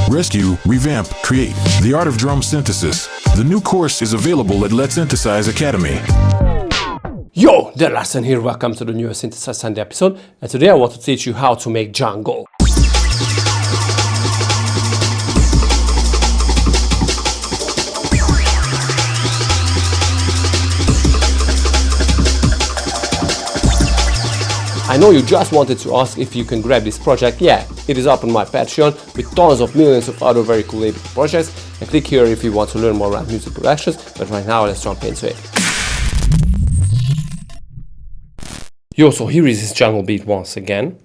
rescue, revamp, create. The art of drum synthesis. The new course is available at Letsynthesize Academy. Yo, the Larsen here, welcome to the new Synthesize Sunday episode, and today I want to teach you how to make jungle. I know you just wanted to ask if you can grab this project. Yeah, it is up on my Patreon with tons of millions of other very cool Ableton projects, and click here if you want to learn more around music productions, but right now let's jump into it. Yo, so here is this jungle beat once again.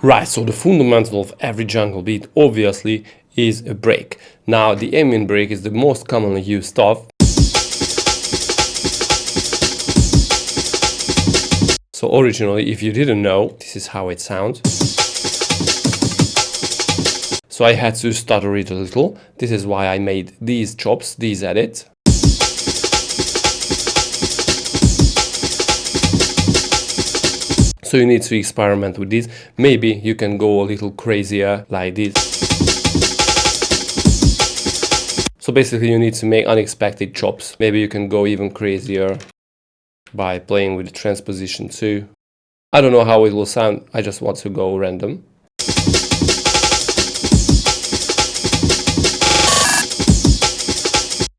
Right, so the fundamental of every jungle beat obviously is a break. Now the ambient break is the most commonly used stuff. So originally, if you didn't know, this is how it sounds. So I had to stutter it a little. This is why I made these chops, these edits. So you need to experiment with this. Maybe you can go a little crazier like this. So basically you need to make unexpected chops. Maybe you can go even crazier by playing with the transposition too. I don't know how it will sound, I just want to go random.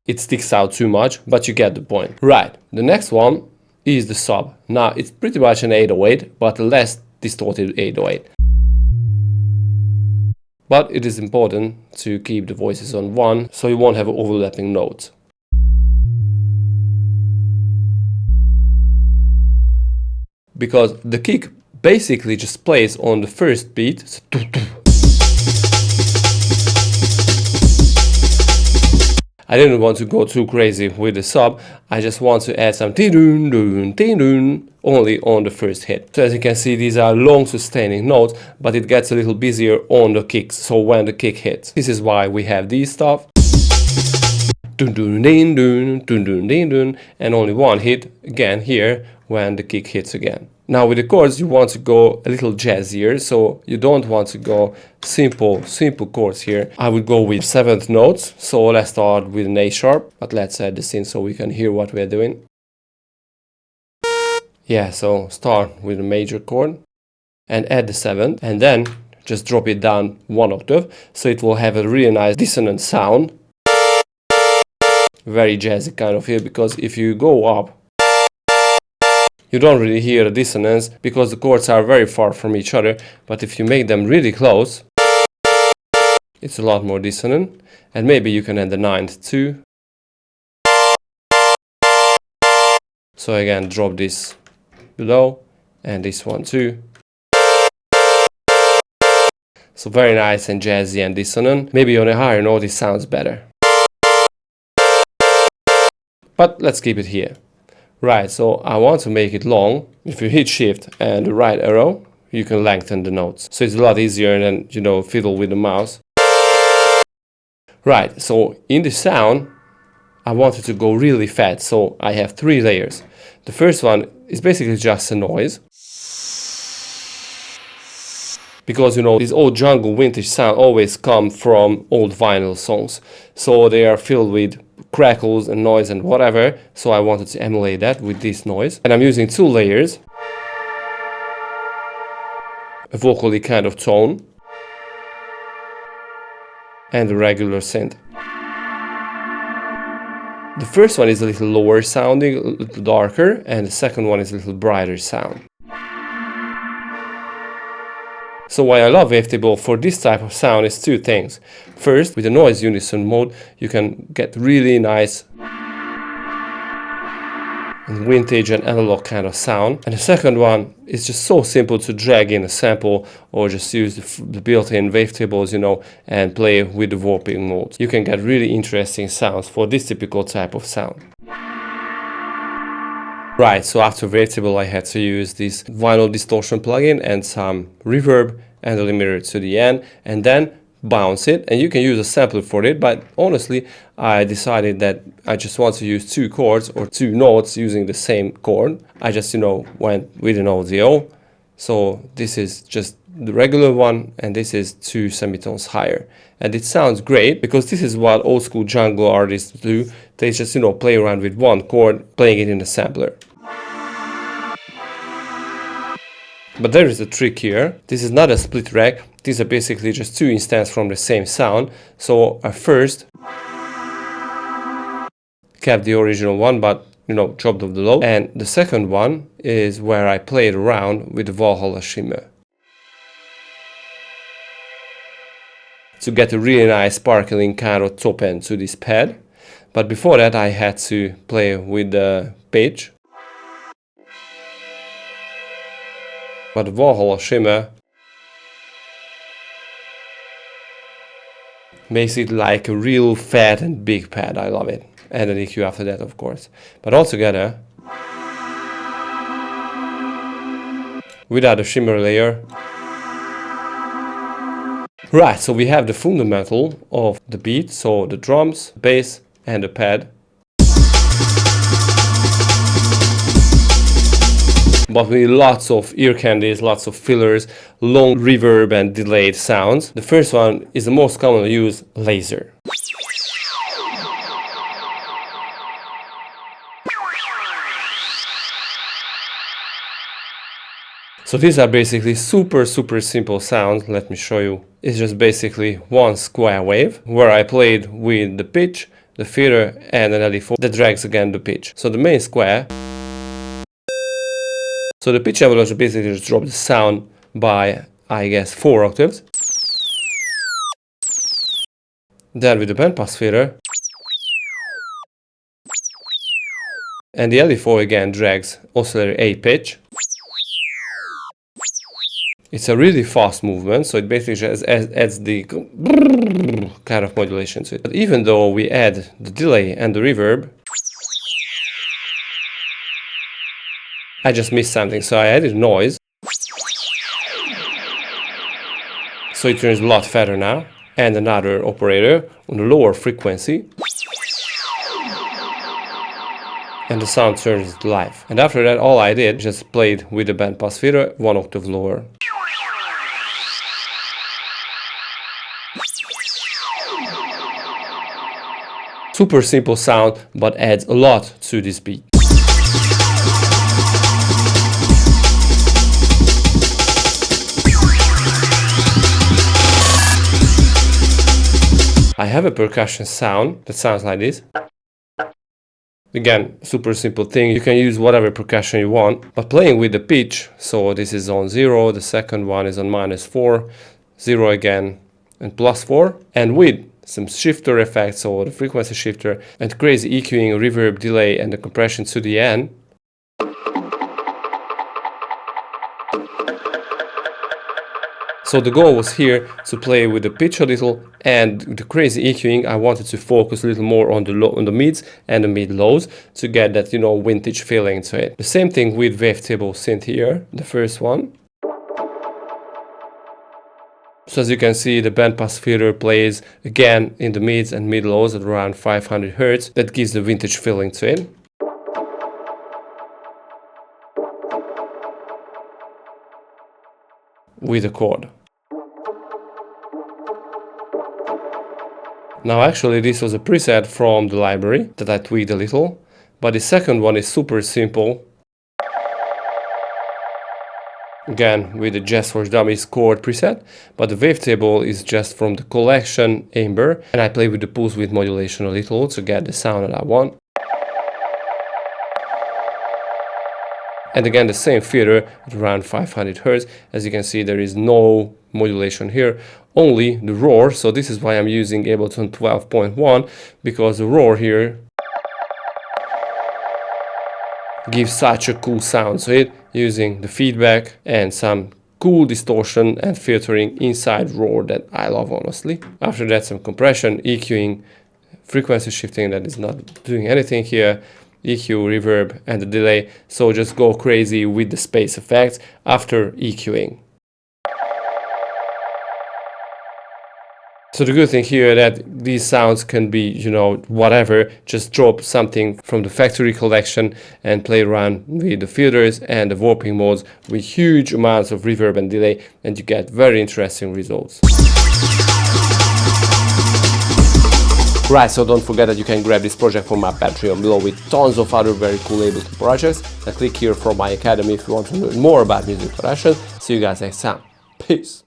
It sticks out too much, but you get the point. Right, the next one is the sub. Now it's pretty much an 808, but a less distorted 808. But it is important to keep the voices on one, so you won't have overlapping notes. Because the kick basically just plays on the first beat. I didn't want to go too crazy with the sub, I just want to add some ti-dun, only on the first hit. So as you can see, these are long sustaining notes, but it gets a little busier on the kicks, so when the kick hits. This is why we have these stuff. And only one hit, again here, when the kick hits again. Now with the chords you want to go a little jazzier, so you don't want to go simple chords here. I would go with 7th notes, so let's start with an A sharp, but let's add this in so we can hear what we're doing. Yeah, so start with a major chord and add the 7th, and then just drop it down 1 octave, so it will have a really nice dissonant sound. Very jazzy kind of feel, because if you go up, you don't really hear the dissonance because the chords are very far from each other, but if you make them really close, it's a lot more dissonant. And maybe you can add the 9th too. So again, drop this below and this one too. So very nice and jazzy and dissonant. Maybe on a higher note it sounds better. But let's keep it here. Right, so I want to make it long. If you hit shift and the right arrow, you can lengthen the notes. So it's a lot easier than, fiddle with the mouse. Right, so in the sound, I wanted to go really fat, so I have 3 layers. The first one is basically just a noise. Because, this old jungle vintage sound always come from old vinyl songs. So they are filled with crackles and noise and whatever, so I wanted to emulate that with this noise. And I'm using 2 layers, a vocally kind of tone, and a regular synth. The first one is a little lower sounding, a little darker, and the second one is a little brighter sound. So why I love Wavetable for this type of sound is 2 things. First, with the noise unison mode, you can get really nice and vintage and analog kind of sound. And the second one is just so simple to drag in a sample or just use the built-in wavetables, and play with the warping modes. You can get really interesting sounds for this typical type of sound. Right, so after Wavetable I had to use this vinyl distortion plugin and some reverb and a limiter to the end, and then bounce it, and you can use a sampler for it, but honestly I decided that I just want to use 2 chords or 2 notes using the same chord. I just, went with an audio. So this is just the regular one, and this is 2 semitones higher, and it sounds great because this is what old school jungle artists do. They just, play around with 1 chord, playing it in a sampler. But there is a trick here. This is not a split track. These are basically just 2 instances from the same sound. So I first kept the original one, but chopped off the low. And the second one is where I played around with the Valhalla shimmer to get a really nice sparkling kind of top end to this pad. But before that I had to play with the pitch. But the Valhalla shimmer makes it like a real fat and big pad. I love it. And an EQ after that, of course. But altogether, without a shimmer layer. Right, so we have the fundamental of the beat, so the drums, bass and the pad. But with lots of ear candies, lots of fillers, long reverb and delayed sounds. The first one is the most commonly used, laser. So these are basically super simple sounds. Let me show you. It's just basically 1 square wave where I played with the pitch, the filter and an LE4 that drags again the pitch. So the main square. So the pitch evolution basically just dropped the sound by, I guess, 4 octaves. Then with the bandpass filter, and the LE4 again drags oscillator A pitch. It's a really fast movement, so it basically just adds the kind of modulation to it. But even though we add the delay and the reverb, I just missed something, so I added noise. So it turns a lot fatter now. And another operator on the lower frequency. And the sound turns to live. And after that, all I did, just played with the bandpass filter 1 octave lower. Super simple sound, but adds a lot to this beat. I have a percussion sound that sounds like this. Again, super simple thing. You can use whatever percussion you want, but playing with the pitch. So this is on 0, the second one is on -4, 0 again, and +4, and with some shifter effects, so the frequency shifter, and crazy EQing, reverb, delay, and the compression to the end. So the goal was here to play with the pitch a little, and the crazy EQing I wanted to focus a little more on the mids and the mid lows to get that, vintage feeling to it. The same thing with wavetable synth here, the first one. So as you can see, the bandpass filter plays again in the mids and mid lows at around 500 Hz. That gives the vintage feeling to it. With a chord. Now actually this was a preset from the library that I tweaked a little, but the second one is super simple. Again with the Jazz for Dummies chord preset, but the wavetable is just from the collection Amber, and I play with the pulse width modulation a little to get the sound that I want. And again the same filter at around 500 Hz. As you can see, there is no modulation here, only the roar. So this is why I'm using Ableton 12.1, because the roar here gives such a cool sound to it, using the feedback and some cool distortion and filtering inside roar that I love, honestly. After that, some compression, EQing, frequency shifting that is not doing anything here, EQ, reverb, and the delay. So just go crazy with the space effects after EQing. So the good thing here that these sounds can be, you know, whatever, just drop something from the factory collection and play around with the filters and the warping modes with huge amounts of reverb and delay, and you get very interesting results. Right, so don't forget that you can grab this project from my Patreon below with tons of other very cool Ableton projects, and click here for my academy if you want to learn more about music production. See you guys next time. Peace!